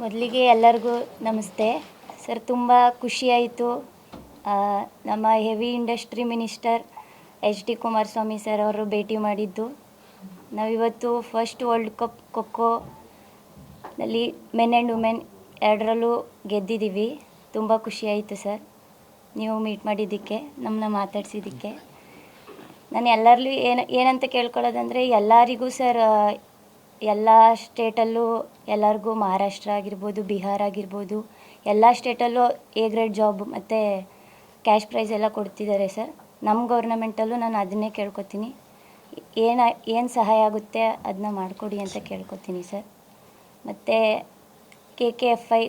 ಮೊದಲಿಗೆ ಎಲ್ಲರಿಗೂ ನಮಸ್ತೆ ಸರ್. ತುಂಬ ಖುಷಿಯಾಯಿತು ನಮ್ಮ heavy industry minister HD Kumaraswamy sir ಅವರು ಭೇಟಿ ಮಾಡಿದ್ದು. ನಾವಿವತ್ತು ಫಸ್ಟ್ ವರ್ಲ್ಡ್ ಕಪ್ ಖೋಖೋನಲ್ಲಿ ಮೆನ್ ಆ್ಯಂಡ್ ವುಮೆನ್ ಎರಡರಲ್ಲೂ ಗೆದ್ದಿದ್ದೀವಿ. ತುಂಬ ಖುಷಿಯಾಯಿತು ಸರ್ ನೀವು ಮೀಟ್ ಮಾಡಿದ್ದಕ್ಕೆ, ನಮ್ಮನ್ನ ಮಾತಾಡ್ಸಿದ್ದಕ್ಕೆ. ನಾನು ಎಲ್ಲರಲ್ಲೂ ಏನಂತ ಕೇಳ್ಕೊಳ್ಳೋದಂದರೆ, ಎಲ್ಲರಿಗೂ ಸರ್ ಎಲ್ಲ ಸ್ಟೇಟಲ್ಲೂ ಎಲ್ಲರಿಗೂ ಮಹಾರಾಷ್ಟ್ರ ಆಗಿರ್ಬೋದು, ಬಿಹಾರ್ ಆಗಿರ್ಬೋದು, ಎಲ್ಲ ಸ್ಟೇಟಲ್ಲೂ A ಗ್ರೇಡ್ ಜಾಬ್ ಮತ್ತು ಕ್ಯಾಶ್ ಪ್ರೈಸ್ ಎಲ್ಲ ಕೊಡ್ತಿದ್ದಾರೆ ಸರ್. ನಮ್ಮ ಗೌರ್ನಮೆಂಟಲ್ಲೂ ನಾನು ಅದನ್ನೇ ಕೇಳ್ಕೊತೀನಿ. ಏನು ಸಹಾಯ ಆಗುತ್ತೆ ಅದನ್ನ ಮಾಡಿಕೊಡಿ ಅಂತ ಕೇಳ್ಕೊತೀನಿ ಸರ್. ಮತ್ತು KKFI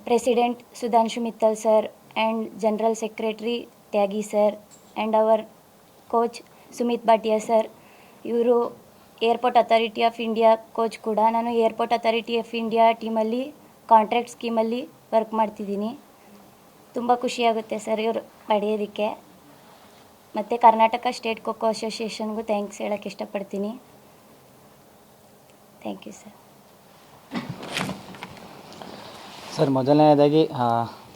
president Sudhanshu Mittal sir and general secretary Tyagi sir and our coach Sumit Bhatia sir, ಇವರು airport authority of India coach ಕೂಡ. ನಾನು ಏರ್ಪೋರ್ಟ್ ಅಥಾರಿಟಿ ಆಫ್ ಇಂಡಿಯಾ ಟೀಮಲ್ಲಿ ಕಾಂಟ್ರಾಕ್ಟ್ ಸ್ಕೀಮಲ್ಲಿ ವರ್ಕ್ ಮಾಡ್ತಿದ್ದೀನಿ. ತುಂಬ ಖುಷಿಯಾಗುತ್ತೆ ಸರ್ ಇವರು ಪಡೆಯೋದಕ್ಕೆ. ಮತ್ತು ಕರ್ನಾಟಕ ಸ್ಟೇಟ್ ಖೋಖೋ ಅಸೋಸಿಯೇಷನ್ಗೂ ಥ್ಯಾಂಕ್ಸ್ ಹೇಳೋಕ್ಕೆ ಇಷ್ಟಪಡ್ತೀನಿ. Thank you sir. ಸರ್, ಮೊದಲನೇದಾಗಿ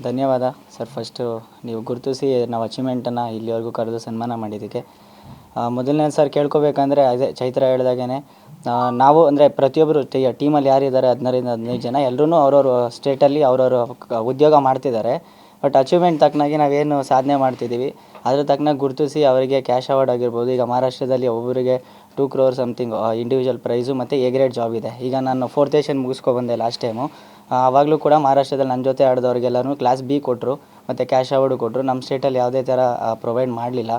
ಧನ್ಯವಾದ ಸರ್. ಫಸ್ಟು ನೀವು ಗುರುತಿಸಿ ನಾವು ಅಚೀವ್ಮೆಂಟನ್ನು ಇಲ್ಲಿವರೆಗೂ ಕರೆದು ಸನ್ಮಾನ ಮಾಡಿದ್ದಕ್ಕೆ. ಮೊದಲನೇ ಸರ್ ಕೇಳ್ಕೊಬೇಕಂದ್ರೆ, ಅದೇ ಚೈತ್ರ ಹೇಳಿದಾಗೇ ನಾವು ಅಂದರೆ ಪ್ರತಿಯೊಬ್ಬರು ಟೀಮಲ್ಲಿ ಯಾರಿದ್ದಾರೆ 16-15 ಜನ ಎಲ್ಲರೂ ಅವ್ರವ್ರ ಸ್ಟೇಟಲ್ಲಿ ಅವ್ರವ್ರ ಉದ್ಯೋಗ ಮಾಡ್ತಿದ್ದಾರೆ. ಬಟ್ ಅಚೀವ್ಮೆಂಟ್ ತಕ್ಕನಾಗಿ ನಾವೇನು ಸಾಧನೆ ಮಾಡ್ತಿದ್ದೀವಿ ಅದ್ರ ತಕ್ಕನಾಗಿ ಗುರುತಿಸಿ ಅವರಿಗೆ ಕ್ಯಾಶ್ ಅವಾರ್ಡ್ ಆಗಿರ್ಬೋದು. ಈಗ ಮಹಾರಾಷ್ಟ್ರದಲ್ಲಿ ಒಬ್ಬೊಬ್ಬರಿಗೆ 2 crore ಸಮಥಿಂಗ್ ಇಂಡಿವಿಜುವಲ್ ಪ್ರೈಸು ಮತ್ತು A ಗ್ರೇಡ್ ಜಾಬ್ ಇದೆ. ಈಗ ನಾನು 4th ಏಷನ್ ಮುಗಿಸ್ಕೊಬಂದೆ ಲಾಸ್ಟ್ ಟೈಮು. ಆವಾಗಲೂ ಕೂಡ ಮಹಾರಾಷ್ಟ್ರದಲ್ಲಿ ನನ್ನ ಜೊತೆ ಆಡಿದವ್ರಿಗೆಲ್ಲರೂ ಕ್ಲಾಸ್ B ಕೊಟ್ಟರು ಮತ್ತು ಕ್ಯಾಶ್ ಅವಾರ್ಡು ಕೊಟ್ಟರು. ನಮ್ಮ ಸ್ಟೇಟಲ್ಲಿ ಯಾವುದೇ ಥರ ಪ್ರೊವೈಡ್ ಮಾಡಲಿಲ್ಲ.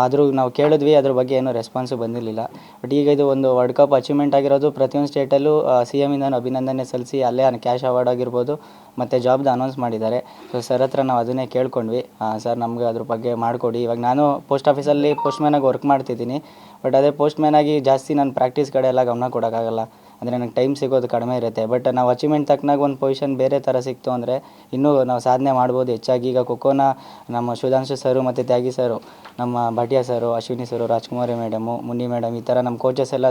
ಆದರೂ ನಾವು ಕೇಳಿದ್ವಿ, ಅದ್ರ ಬಗ್ಗೆ ಏನೂ ರೆಸ್ಪಾನ್ಸು ಬಂದಿರಲಿಲ್ಲ. ಬಟ್ ಈಗ ಇದು ಒಂದು ವರ್ಲ್ಡ್ ಕಪ್ ಅಚೀವ್ಮೆಂಟ್ ಆಗಿರೋದು. ಪ್ರತಿಯೊಂದು ಸ್ಟೇಟಲ್ಲೂ CM-ಇಂದ ಅಭಿನಂದನೆ ಸಲ್ಲಿಸಿ ಅಲ್ಲೇ ಕ್ಯಾಶ್ ಅವಾರ್ಡ್ ಆಗಿರ್ಬೋದು ಮತ್ತು ಜಾಬ್ದು ಅನೌನ್ಸ್ ಮಾಡಿದ್ದಾರೆ. ಸೊ ಸರ್ ಹತ್ರ ನಾವು ಅದನ್ನೇ ಕೇಳ್ಕೊಂಡ್ವಿ, ಸರ್ ನಮಗೆ ಅದ್ರ ಬಗ್ಗೆ ಮಾಡಿಕೊಡಿ. ಇವಾಗ ನಾನು ಪೋಸ್ಟ್ ಆಫೀಸಲ್ಲಿ ಪೋಸ್ಟ್ಮ್ಯಾನಾಗಿ ವರ್ಕ್ ಮಾಡ್ತಿದ್ದೀನಿ. ಬಟ್ ಅದೇ ಪೋಸ್ಟ್ಮ್ಯಾನಾಗಿ ಜಾಸ್ತಿ ನಾನು ಪ್ರಾಕ್ಟೀಸ್ ಕಡೆ ಎಲ್ಲ ಗಮನ ಕೊಡೋಕ್ಕಾಗಲ್ಲ, ಅಂದರೆ ನನಗೆ ಟೈಮ್ ಸಿಗೋದು ಕಡಿಮೆ ಇರುತ್ತೆ. ಬಟ್ ನಾವು ಅಚೀವ್ಮೆಂಟ್ ತಕ್ಕನಾಗ ಒಂದು ಪೊಸಿಷನ್ ಬೇರೆ ಥರ ಸಿಕ್ತು ಅಂದರೆ ಇನ್ನೂ ನಾವು ಸಾಧನೆ ಮಾಡ್ಬೋದು ಹೆಚ್ಚಾಗಿ. ಈಗ ಖೋಖೋನ ನಮ್ಮ ಸುಧಾಂಶು ಸರು ಮತ್ತು ತ್ಯಾಗಿ ಸರು, ನಮ್ಮ ಭಾಟಿಯಾ ಸರು, ಅಶ್ವಿನಿ ಸರು, ರಾಜ್ಕುಮಾರಿ ಮೇಡಮು, ಮುನ್ನಿ ಮೇಡಮ್, ಈ ಥರ ನಮ್ಮ ಕೋಚಸ್ ಎಲ್ಲ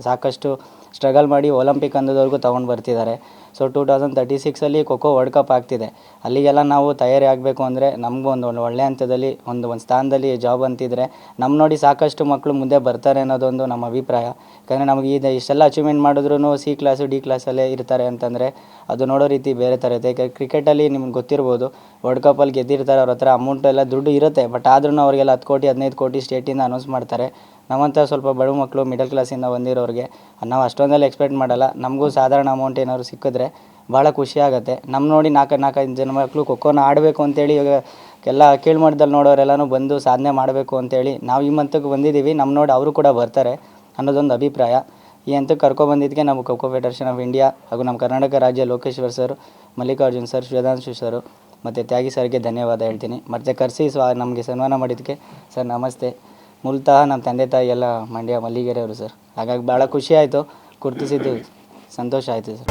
ಸಾಕಷ್ಟು ಸ್ಟ್ರಗಲ್ ಮಾಡಿ ಒಲಿಂಪಿಕ್ ಹಂತದವರೆಗೂ ತೊಗೊಂಡು ಬರ್ತಿದ್ದಾರೆ. ಸೊ 2036 ಖೋಖೋ ವರ್ಲ್ಡ್ ಕಪ್ ಆಗ್ತಿದೆ. ಅಲ್ಲಿಗೆಲ್ಲ ನಾವು ತಯಾರಿ ಆಗಬೇಕು ಅಂದರೆ ನಮಗೂ ಒಂದು ಒಳ್ಳೆಯ ಹಂತದಲ್ಲಿ ಒಂದು ಸ್ಥಾನದಲ್ಲಿ ಜಾಬ್ ಅಂತಿದ್ರೆ ನಮ್ಮ ನೋಡಿ ಸಾಕಷ್ಟು ಮಕ್ಕಳು ಮುಂದೆ ಬರ್ತಾರೆ ಅನ್ನೋದೊಂದು ನಮ್ಮ ಅಭಿಪ್ರಾಯ. ಯಾಕಂದರೆ ನಮಗೆ ಇಷ್ಟೆಲ್ಲ ಅಚೀವ್ಮೆಂಟ್ ಮಾಡಿದ್ರೂ C ಕ್ಲಾಸು D ಕ್ಲಾಸಲ್ಲೇ ಇರ್ತಾರೆ ಅಂತಂದರೆ ಅದು ನೋಡೋ ರೀತಿ ಬೇರೆ ಥರ ಇರುತ್ತೆ. ಈಗ ಕ್ರಿಕೆಟಲ್ಲಿ ನಿಮ್ಗೆ ಗೊತ್ತಿರ್ಬೋದು, ವರ್ಲ್ಡ್ ಕಪ್ಪಲ್ಲಿ ಗೆದ್ದಿರ್ತಾರೆ, ಅವ್ರ ಹತ್ರ ಅಮೌಂಟ್ ಎಲ್ಲ ದುಡ್ಡು ಇರುತ್ತೆ. ಬಟ್ ಆದ್ರೂ ಅವರಿಗೆಲ್ಲ 10 ಕೋಟಿ 15 ಕೋಟಿ ಸ್ಟೇಟಿಂದ ಅನೌನ್ಸ್ ಮಾಡ್ತಾರೆ. ನಮ್ಮಂಥ ಸ್ವಲ್ಪ ಬಡ ಮಕ್ಕಳು ಮಿಡಲ್ ಕ್ಲಾಸಿಂದ ಬಂದಿರೋರಿಗೆ ನಾವು ಅಷ್ಟೊಂದೆಲ್ಲ ಎಕ್ಸ್ಪೆಕ್ಟ್ ಮಾಡಲ್ಲ. ನಮಗೂ ಸಾಧಾರಣ ಅಮೌಂಟ್ ಏನಾದ್ರು ಸಿಕ್ಕಿದ್ರೆ ಭಾಳ ಖುಷಿಯಾಗುತ್ತೆ. ನಮ್ಮ ನೋಡಿ 4-5 ಜನ ಮಕ್ಕಳು ಖೋಖೋನ ಆಡಬೇಕು ಅಂತೇಳಿ ಇವಾಗ ಎಲ್ಲ ಕೀಳ್ಮಟ್ಟದಲ್ಲಿ ನೋಡೋರೆಲ್ಲನೂ ಬಂದು ಸಾಧನೆ ಮಾಡಬೇಕು ಅಂತೇಳಿ ನಾವು ಈ ಹಂತಕ್ಕೆ ಬಂದಿದ್ದೀವಿ. ನಮ್ಮ ನೋಡಿ ಅವರು ಕೂಡ ಬರ್ತಾರೆ ಅನ್ನೋದೊಂದು ಅಭಿಪ್ರಾಯ. ಈ ಹಂತಕ್ಕೆ ಕರ್ಕೊಬಂದಿದ್ದಕ್ಕೆ ನಮ್ಮ ಖೋಖೋ ಫೆಡರೇಷನ್ ಆಫ್ ಇಂಡಿಯಾ ಹಾಗೂ ನಮ್ಮ ಕರ್ನಾಟಕ ರಾಜ್ಯ Lokeshwar sir, Mallikarjun sir, Sudhanshu sir ಮತ್ತು ತ್ಯಾಗಿ ಸರ್ಗೆ ಧನ್ಯವಾದ ಹೇಳ್ತೀನಿ. ಮತ್ತು ಕರೆಸಿ ನಮಗೆ ಸನ್ಮಾನ ಮಾಡಿದ್ದಕ್ಕೆ ಸರ್ ನಮಸ್ತೆ. ಮೂಲತಃ ನಮ್ಮ ತಂದೆ ತಾಯಿ ಎಲ್ಲ ಮಂಡ್ಯ ಮಲ್ಲಿಗೆರೆ ಅವರು ಸರ್. ಹಾಗಾಗಿ ಭಾಳ ಖುಷಿ ಆಯಿತು, ಗುರುತಿಸಿದ್ದು ಸಂತೋಷ ಆಯಿತು ಸರ್.